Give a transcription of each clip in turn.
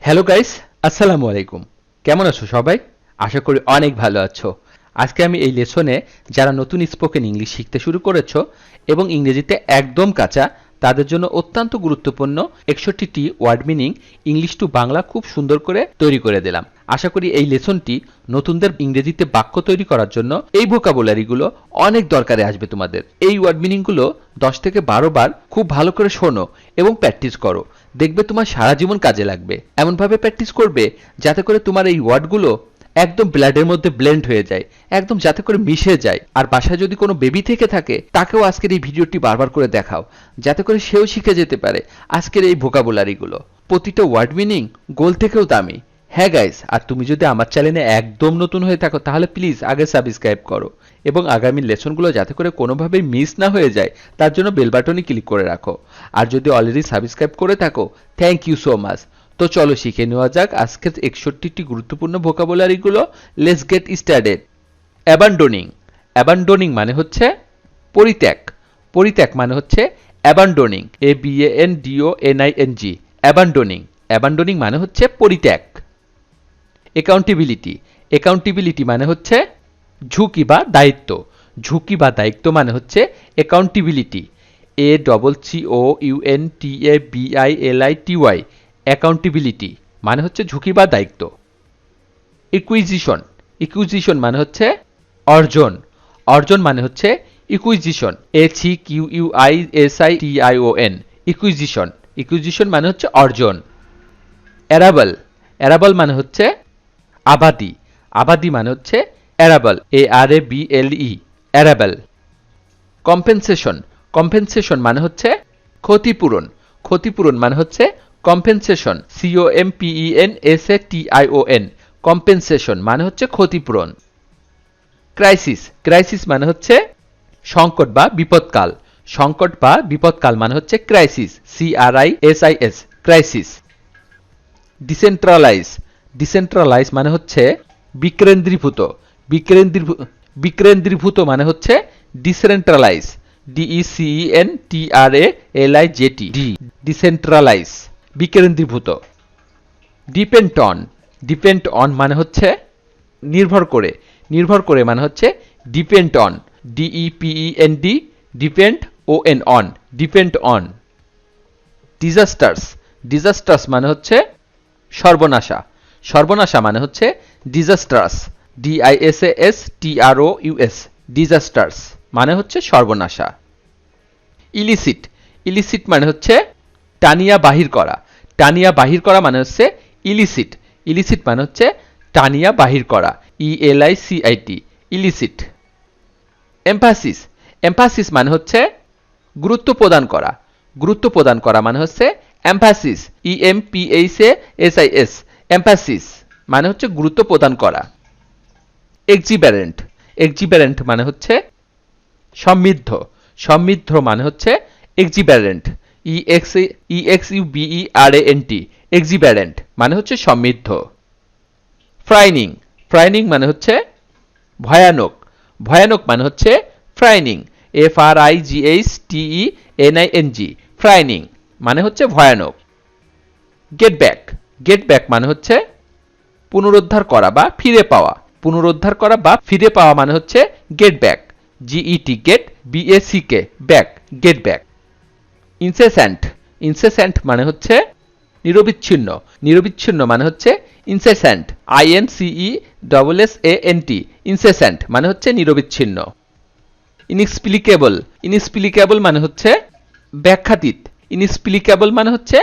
Hello guys, আসসালামু আলাইকুম। কেমন আছো সবাই? আশা করি অনেক ভালো আছো। আজকে আমি এই লেসনে যারা নতুন স্পোকেন ইংলিশ শিখতে শুরু করেছো এবং ইংরেজিতে একদম কাঁচা তাদের জন্য অত্যন্ত গুরুত্বপূর্ণ 61টি word meaning English to Bangla খুব সুন্দর করে তৈরি করে দিলাম। আশা করি এই লেসনটি নতুনদের ইংরেজিতে বাক্য তৈরি করার জন্য এই ভোকাবুলারিগুলো অনেক দরকারে আসবে তোমাদের। এই ওয়ার্ড মিনিংগুলো 10 থেকে 12 বার খুব ভালো করে শোনো এবং প্র্যাকটিস করো। দেখবে তোমার সারা জীবন কাজে লাগবে। এমনভাবে প্র্যাকটিস করবে যাতে করে তোমার এই ওয়ার্ডগুলো একদম ব্লাডের মধ্যে ব্লেন্ড হয়ে যায়, একদম যাতে করে মিশে যায়। আর বাসায় যদি কোনো বেবি থেকে থাকে তাকেও আজকের এই ভিডিওটি বারবার করে দেখাও, যাতে করে সেও শিখে যেতে পারে আজকের এই ভোকাবুলারিগুলো। প্রতিটা ওয়ার্ড মিনিং গোল থেকেও দামি। হ্যাঁ গাইস, আর তুমি যদি আমার চ্যানেলে একদম নতুন হয়ে থাকো তাহলে প্লিজ আগে সাবস্ক্রাইব করো এবং আগামী লেসনগুলো যাতে করে কোনোভাবেই মিস না হয়ে যায় তার জন্য বেল বাটনে ক্লিক করে রাখো। আর যদি অলরেডি সাবস্ক্রাইব করে থাকো, থ্যাংক ইউ সো মাচ। তো চলো শিখে নেওয়া যাক আজকের 61টি গুরুত্বপূর্ণ ভোকাবুলারিগুলো। Let's get started. Abandoning. Abandoning মানে হচ্ছে পরিত্যাগ। পরিত্যাগ মানে হচ্ছে অ্যাবান্ডনিং, ABANDONING। অ্যাবান্ডনিং। অ্যাবান্ডনিং মানে হচ্ছে পরিত্যাগ। অ্যাকাউন্টেবিলিটি। অ্যাকাউন্টেবিলিটি মানে হচ্ছে ঝুঁকি বা দায়িত্ব। ঝুঁকি বা দায়িত্ব মানে হচ্ছে অ্যাকাউন্টেবিলিটি, ACCOUNTABILITY। অ্যাকাউন্টেবিলিটি মানে হচ্ছে ঝুঁকি বা দায়িত্ব। ইকুইজিশন। ইকুইজিশন মানে হচ্ছে অর্জন। অর্জন মানে হচ্ছে ইকুইজিশন, ACQUISITION। ইকুইজিশন। ইকুইজিশন মানে হচ্ছে অর্জন। অ্যারাবল। অ্যারাবল মানে হচ্ছে আবাদি। আবাদি মানে হচ্ছে arable, ARABLE। Arable. Compensation. Compensation মানে হচ্ছে ক্ষতিপূরণ। ক্ষতিপূরণ মানে হচ্ছে কম্পেনসেশন, COMPENSATION। কম্পেনসেশন মানে হচ্ছে ক্ষতিপূরণ। ক্রাইসিস। ক্রাইসিস মানে হচ্ছে সংকট বা বিপদকাল। সংকট বা বিপদকাল মানে হচ্ছে crisis, CRISIS। Crisis. Decentralize. Decentralize মানে হচ্ছে বিকেন্দ্রীভূত। বিকেন্দ্রীভূত মানে হচ্ছে ডিসেন্ট্রালাইজ, DECENTRALIZED। ডিসেন্ট্রালাইজ, বিকেন্দ্রীভূত। Depend on. ডিপেন্ড অন মানে হচ্ছে নির্ভর করে। নির্ভর করে মানে হচ্ছে depend on, DEPEND। Depend ON। Depend on. Disasters. Disasters মানে হচ্ছে সর্বনাশা। সর্বনাশা মানে হচ্ছে ডিজাস্টার্স, DISASTROUS। ডিজাস্টার্স মানে হচ্ছে সর্বনাশা। ইলিসিট। ইলিসিট মানে হচ্ছে টানিয়া বাহির করা। টানিয়া বাহির করা মানে হচ্ছে ইলিসিট। ইলিসিট মানে হচ্ছে টানিয়া বাহির করা, ELICIT। ইলিসিট। এমফাসিস। এমফাসিস মানে হচ্ছে গুরুত্ব প্রদান করা। গুরুত্ব প্রদান করা মানে হচ্ছে এমফাসিস, EMPHASIS। এমফাসিস মানে হচ্ছে গুরুত্ব প্রদান করা। এক্সিবারেন্ট। এক্সিবারেন্ট মানে হচ্ছে সমৃদ্ধ। সমৃদ্ধ মানে হচ্ছে এক্সিবারেন্ট, EXUBERANT। এক্সিবারেন্ট মানে হচ্ছে সমৃদ্ধ। ফ্রাইনিং। ফ্রাইনিং মানে হচ্ছে ভয়ানক। ভয়ানক মানে হচ্ছে ফ্রাইনিং, FRIGHTENING। ফ্রাইনিং মানে হচ্ছে ভয়ানক। Get back. গেট ব্যাক মানে হচ্ছে পুনরুদ্ধার করা বা ফিরে পাওয়া। পুনরুদ্ধার করা বা ফিরে পাওয়া মানে হচ্ছে get back, GET get, BACK back, get back. Incessant. Incessant মানে হচ্ছে নিরবিচ্ছিন্ন। নিরবিচ্ছিন্ন মানে হচ্ছে ইনসেস্যান্ট, INCESSANT। ইনসেস্যান্ট মানে হচ্ছে নিরবিচ্ছিন্ন। ইনএক্সপ্লিকেবল। ইনএক্সপ্লিকেবল মানে হচ্ছে ব্যাখ্যাতীত। ইনএক্সপ্লিকেবল মানে হচ্ছে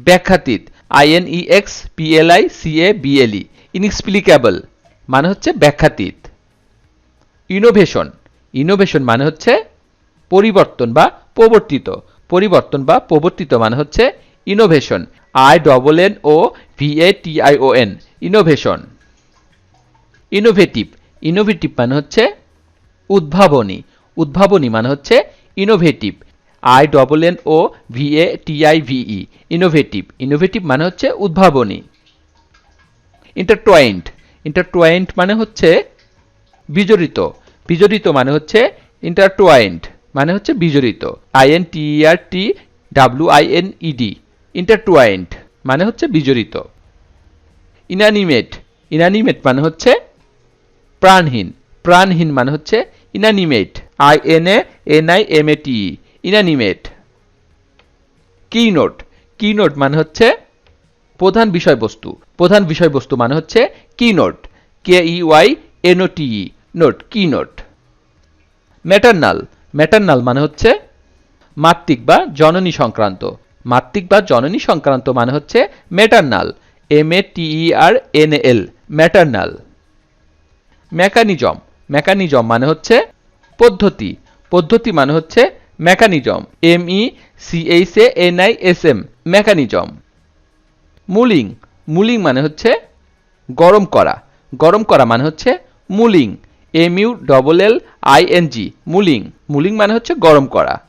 ব্যাখ্যাতীত, INEXPLICABLE। ইনএক্সপ্লিকেবল মানে হচ্ছে ব্যাখ্যাতীত। ইনোভেশন। ইনোভেশন মানে হচ্ছে পরিবর্তন বা প্রবর্তিত। পরিবর্তন বা প্রবর্তিত মানে হচ্ছে innovation, INNOVATION। Innovation. Innovative. Innovative মানে হচ্ছে উদ্ভাবনী। উদ্ভাবনী মানে হচ্ছে ইনোভেটিভ, INNOVATIVE। ইনোভেটিভ। ইনোভেটিভ মানে হচ্ছে উদ্ভাবনী। ইন্টারটুয়াইন্ড। ইন্টারটুয়াইন্ড মানে হচ্ছে বিজড়িত। বিজড়িত মানে হচ্ছে ইন্টারটুয়াইন্ড মানে হচ্ছে বিজড়িত, INTERTWINED। ইন্টারটুয়াইন্ড মানে হচ্ছে বিজড়িত। ইনানিমেট, ইনানিমেট মানে হচ্ছে প্রাণহীন, প্রাণহীন মানে হচ্ছে ইনানিমেট, INANIMATE, ইনানিমেট। কিনোট, কিনোট মানে হচ্ছে প্রধান বিষয়বস্তু, প্রধান বিষয়বস্তু মানে হচ্ছে keynote, KEYNOTE, note, keynote. Maternal, maternal মানে হচ্ছে মাতৃক বা জননী সংক্রান্ত, মাতৃক বা জননী সংক্রান্ত মানে হচ্ছে maternal, MATERNAL, maternal. Mechanism, mechanism মানে হচ্ছে পদ্ধতি, পদ্ধতি মানে হচ্ছে mechanism, MECHANISM, mechanism. Mulling, mulling মানে হচ্ছে গরম করা, গরম করা মানে হচ্ছে মুলিং, MULLING, মুলিং, মুলিং মানে হচ্ছে গরম করা।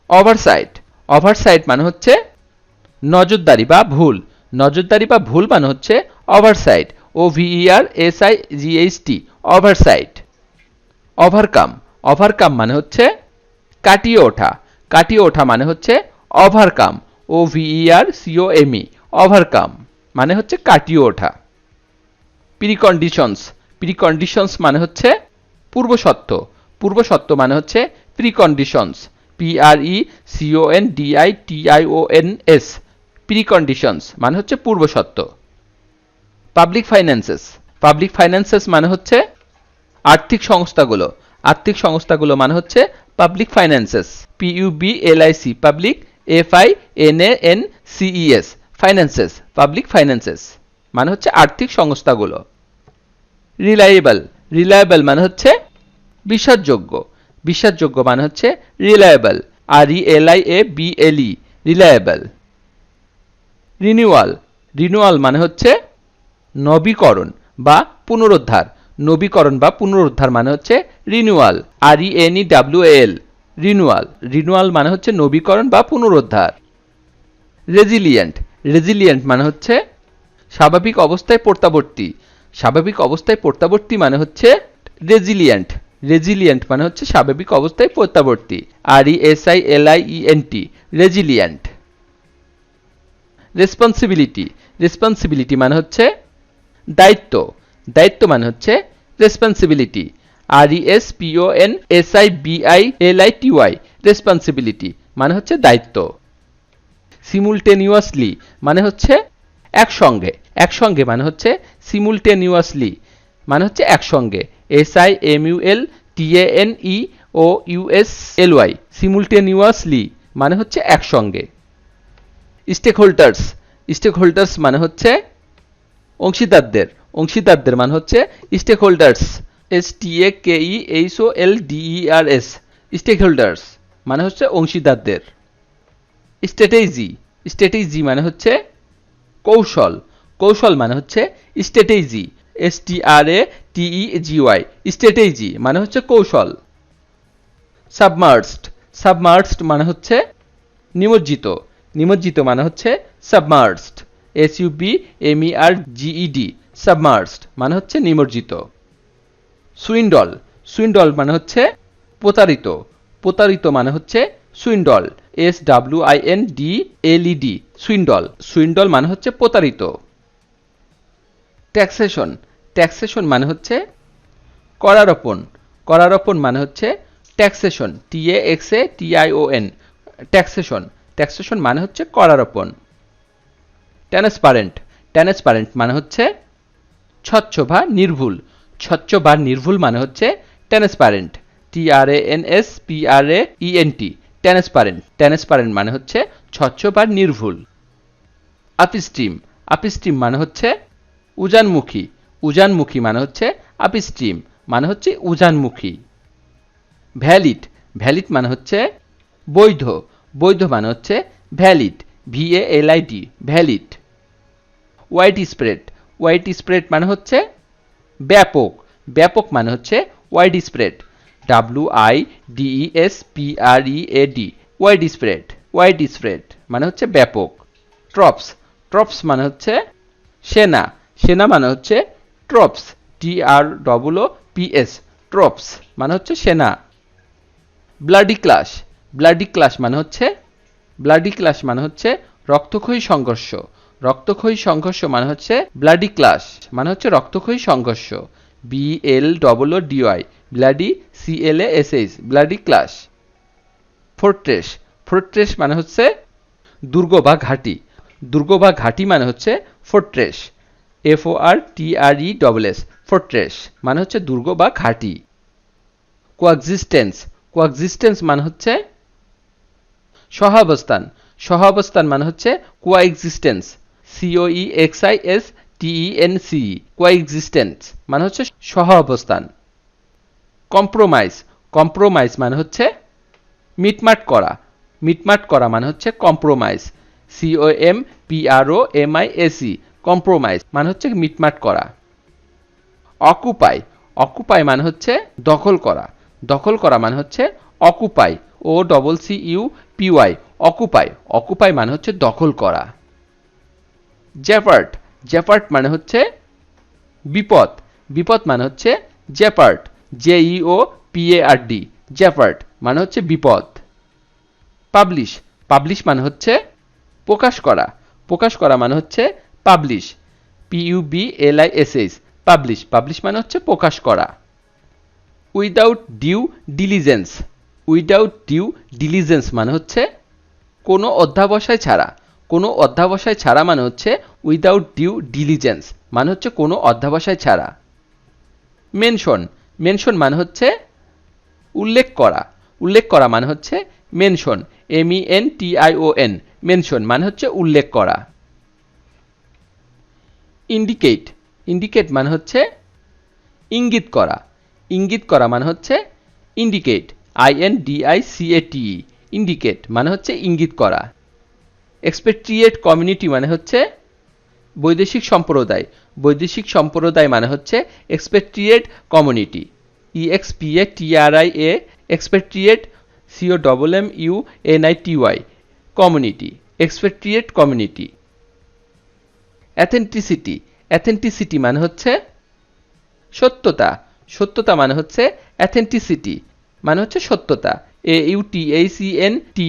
ওভারসাইট, ওভারসাইট মানে হচ্ছে নজরদারি বা ভুল, নজরদারি বা ভুল মানে হচ্ছে oversight, OVERSIGHT, oversight. Overcome, overcome মানে হচ্ছে কাটিয়ে ওঠা, কাটিয়ে ওঠা মানে হচ্ছে ওভারকাম, OVERCOME, ওভারকাম মানে হচ্ছে কাটিয়ে ওঠা। প্রিকন্ডিশনস, প্রিকন্ডিশনস মানে হচ্ছে পূর্বশর্ত, পূর্বশর্ত মানে হচ্ছে প্রিকন্ডিশনস, PRECONDITIONS, প্রিকন্ডিশনস মানে হচ্ছে পূর্বশর্ত। পাবলিক ফাইন্যান্সেস, পাবলিক ফাইন্যান্সেস মানে হচ্ছে আর্থিক সংস্থাগুলো, আর্থিক সংস্থাগুলো মানে হচ্ছে public finances, PUBLIC, public, FINANCES, finances, public finances মানে হচ্ছে আর্থিক সংস্থাগুলো। রিলায়েবল, রিলায়েবল মানে হচ্ছে বিশ্বাসযোগ্য, বিশ্বাসযোগ্য মানে হচ্ছে reliable, RELIABLE, reliable. Renewal, renewal মানে হচ্ছে নবীকরণ বা পুনরুদ্ধার, নবীকরণ বা পুনরুদ্ধার মানে হচ্ছে রিনিউয়াল, RENEWAL, রিনিউয়াল, রিনিউয়াল মানে হচ্ছে নবীকরণ বা পুনরুদ্ধার। রেজিলিয়েন্ট, রেজিলিয়েন্ট মানে হচ্ছে স্বাভাবিক অবস্থায় প্রত্যাবর্তী, স্বাভাবিক অবস্থায় প্রত্যাবর্তী মানে হচ্ছে রেজিলিয়েন্ট, রেজিলিয়েন্ট মানে হচ্ছে স্বাভাবিক অবস্থায় প্রত্যাবর্তী, RESILIENT, রেজিলিয়েন্ট। রেসপন্সিবিলিটি, রেসপন্সিবিলিটি মানে হচ্ছে দায়িত্ব, দায়িত্ব মানে হচ্ছে রেসপন্সিবিলিটি, RESPONSIBILITY, রেসপন্সিবিলিটি মানে হচ্ছে দায়িত্ব। সিমুলটেনিয়াসলি মানে হচ্ছে একসঙ্গে, একসঙ্গে মানে হচ্ছে সিমুলটেনিয়াসলি মানে হচ্ছে একসঙ্গে, SIMULTANEOUSLY, সিমুলটেনিয়াসলি মানে হচ্ছে একসঙ্গে। স্টেকহোল্ডার্স, স্টেকহোল্ডার্স মানে হচ্ছে অংশীদারদের, অংশীদারদের মানে হচ্ছে স্টেকহোল্ডার্স, STAKEHOLDERS, স্টেকহোল্ডার্স মানে হচ্ছে অংশীদারদের। স্ট্র্যাটেজি, স্ট্র্যাটেজি মানে হচ্ছে কৌশল, কৌশল মানে হচ্ছে স্ট্র্যাটেজি, STRATEGY, স্ট্র্যাটেজি মানে হচ্ছে কৌশল। সাবমার্জড, সাবমার্জড মানে হচ্ছে নিমজ্জিত, নিমজ্জিত মানে হচ্ছে সাবমার্জড, SUBMERGED, সাবমার্জড মানে হচ্ছে নিমজ্জিত। সুইন্ডল, সুইন্ডল মানে হচ্ছে প্রতারিত, প্রতারিত মানে হচ্ছে সুইন্ডল, SWINDLED, সুইন্ডল, সুইন্ডল মানে হচ্ছে প্রতারিত। ট্যাক্সেশন, ট্যাক্সেশন মানে হচ্ছে করারোপণ, করারোপণ মানে হচ্ছে ট্যাক্সেশন, TAXATION, ট্যাক্সেশন, ট্যাক্সেশন মানে হচ্ছে করারোপণ। ট্রান্সপারেন্ট, ট্রান্সপারেন্ট মানে হচ্ছে স্বচ্ছ বা নির্ভুল, স্বচ্ছ বা নির্ভুল মানে হচ্ছে ট্রান্সপারেন্ট, TRANSPARENT, ট্রান্সপারেন্ট, ট্রান্সপারেন্ট মানে হচ্ছে স্বচ্ছ বা নির্ভুল। আপস্ট্রিম, আপস্ট্রিম মানে হচ্ছে উজানমুখী, উজানমুখী মানে হচ্ছে আপস্ট্রিম মানে হচ্ছে উজানমুখী। ভ্যালিড, ভ্যালিড মানে হচ্ছে বৈধ, বৈধ মানে হচ্ছে valid, VALID, valid. Wide spread, wide spread মানে হচ্ছে ব্যাপক, ব্যাপক মানে হচ্ছে wide spread, WIDESPREAD, wide spread, wide spread মানে হচ্ছে ব্যাপক। ট্রপস, ট্রপস মানে হচ্ছে সেনা, সেনা মানে হচ্ছে ট্রপস, TROOPS, ট্রপস মানে হচ্ছে সেনা। ব্লাডি ক্লাশ, ব্লাডি ক্লাশ মানে হচ্ছে, ব্লাডি ক্লাশ মানে হচ্ছে রক্তক্ষয়ী সংঘর্ষ, রক্তক্ষয়ী সংঘর্ষ মানে হচ্ছে ব্লাডি ক্লাশ, মানে হচ্ছে রক্তক্ষয়ী সংঘর্ষ। BLOODY, bloody, CLASH, bloody clash. Fortress, fortress মানে হচ্ছে দুর্গ বা ঘাঁটি, দুর্গ বা ঘাঁটি মানে হচ্ছে ফোর্ট্রেস। FORTRESS, ফোর্ট্রেস মানে হচ্ছে দুর্গ বা ঘাঁটি। কোএক্সিস্টেন্স, কোএক্সিস্টেন্স মানে হচ্ছে সহাবস্থান, সহাবস্থান মানে হচ্ছে কোএক্সিস্টেন্স, COEXISTENC, কোএক্সিস্টেন্স মানে হচ্ছে সহাবস্থান। কম্প্রোমাইজ, কম্প্রোমাইজ মানে হচ্ছে মিটমাট করা, মিটমাট করা মানে হচ্ছে কম্প্রোমাইজ, COMPROMISE, কম্প্রোমাইজ মানে হচ্ছে মিটমাট করা। অকুপাই, অকুপাই মানে হচ্ছে দখল করা, দখল করা মানে হচ্ছে অকুপাই, OCCUPY, অকুপাই, অকুপাই মানে হচ্ছে দখল করা। জেপার্ড, জেপার্ড মানে হচ্ছে বিপদ, বিপদ মানে হচ্ছে জেপার্ড, JEOPARD, জেপার্ড মানে হচ্ছে বিপদ। পাবলিশ, পাবলিশ মানে হচ্ছে প্রকাশ করা, প্রকাশ করা মানে হচ্ছে পাবলিশ, PUBLISH, পাবলিশ, পাবলিশ মানে হচ্ছে প্রকাশ করা। Without due diligence, without due diligence মানে হচ্ছে কোনো অধ্যাবসায় ছাড়া, কোনো অধ্যাবসায় ছাড়া মানে হচ্ছে উইদাউট ডিউ ডিলিজেন্স, মানে হচ্ছে কোনো অধ্যাবসায় ছাড়া। মেনশন, মেনশন মানে হচ্ছে উল্লেখ করা, উল্লেখ করা মানে হচ্ছে মেনশন, MENTION, মেনশন মানে হচ্ছে উল্লেখ করা। ইন্ডিকেট, ইন্ডিকেট মানে হচ্ছে ইঙ্গিত করা, ইঙ্গিত করা মানে হচ্ছে ইন্ডিকেট, INDICATE, ইন্ডিকেট মানে হচ্ছে ইঙ্গিত করা। এক্সপেট্রিয়েট কমিউনিটি মানে হচ্ছে বৈদেশিক সম্প্রদায়, বৈদেশিক সম্প্রদায় মানে হচ্ছে expatriate community, EXPATRIA, expatriate COMMUNITY, community, expatriate community. Authenticity, authenticity মানে হচ্ছে সত্যতা, সত্যতা মানে হচ্ছে অ্যাথেন্টিসিটি মানে হচ্ছে সত্যতা, AUTHENTICITY,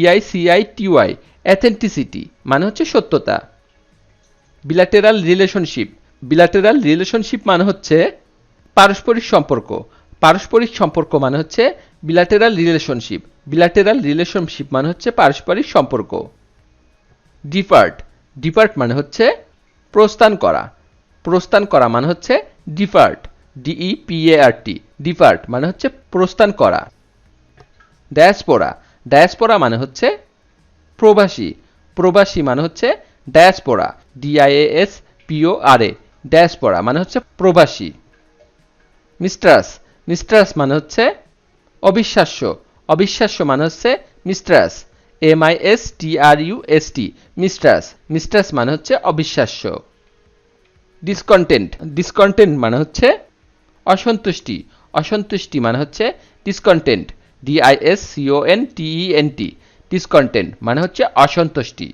অ্যাথেন্টিসিটি মানে হচ্ছে সত্যতা। বিলাটেরাল রিলেশনশিপ, বিলাটেরাল রিলেশনশিপ মানে হচ্ছে পারস্পরিক সম্পর্ক, পারস্পরিক সম্পর্ক মানে হচ্ছে বিলাটেরাল রিলেশনশিপ, বিলাটেরাল রিলেশনশিপ মানে হচ্ছে পারস্পরিক সম্পর্ক। ডিপার্ট, ডিপার্ট মানে হচ্ছে প্রস্থান করা, প্রস্থান করা মানে হচ্ছে ডিপার্ট, DEPART, ডিপার্ট মানে হচ্ছে প্রস্থান করা। ডায়াসপোরা, ডায়াসপোরা মানে হচ্ছে প্রবাসী, প্রবাসী মানে হচ্ছে ডায়াসপোরা, DIASPORA, ডায়াসপোরা মানে হচ্ছে প্রবাসী। মিস্ট্রাস, মিস্ট্রাস মানে হচ্ছে অবিশ্বাস্য, অবিশ্বাস্য মানে হচ্ছে মিস্ট্রাস, MISTRUST, মিস্ট্রাস, মিস্ট্রাস মানে হচ্ছে অবিশ্বাস্য। ডিসকন্টেন্ট, ডিসকন্টেন্ট মানে হচ্ছে অসন্তুষ্টি, অসন্তুষ্টি মানে হচ্ছে ডিসকন্টেন্ট, DISCONTENT, ডিসকন্টেন্ট মানে হচ্ছে অসন্তুষ্টি।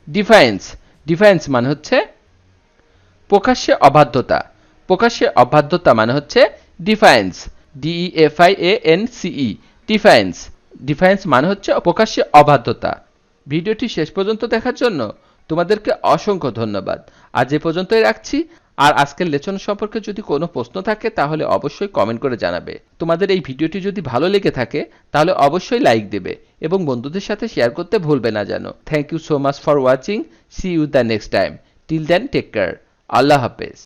ডিফায়েন্স, ডিফায়েন্স মানে হচ্ছে প্রকাশ্যে অবাধ্যতা, প্রকাশ্যে অবাধ্যতা মানে হচ্ছে ডিফায়েন্স, DEFIANCE, ডিফায়েন্স, ডিফায়েন্স মানে হচ্ছে প্রকাশ্যে অবাধ্যতা। ভিডিওটি শেষ পর্যন্ত দেখার জন্য তোমাদেরকে অসংখ্য ধন্যবাদ। আজ এ পর্যন্তই রাখছি। আর আজকের লেসন সম্পর্কে যদি কোনো প্রশ্ন থাকে তাহলে অবশ্যই কমেন্ট করে জানাবে। তোমাদের এই ভিডিওটি যদি ভালো লেগে থাকে তাহলে অবশ্যই লাইক দেবে এবং বন্ধুদের সাথে শেয়ার করতে ভুলবে না যেন। Thank you so much for watching, see you the next time, till then take care, আল্লাহ হাফেজ।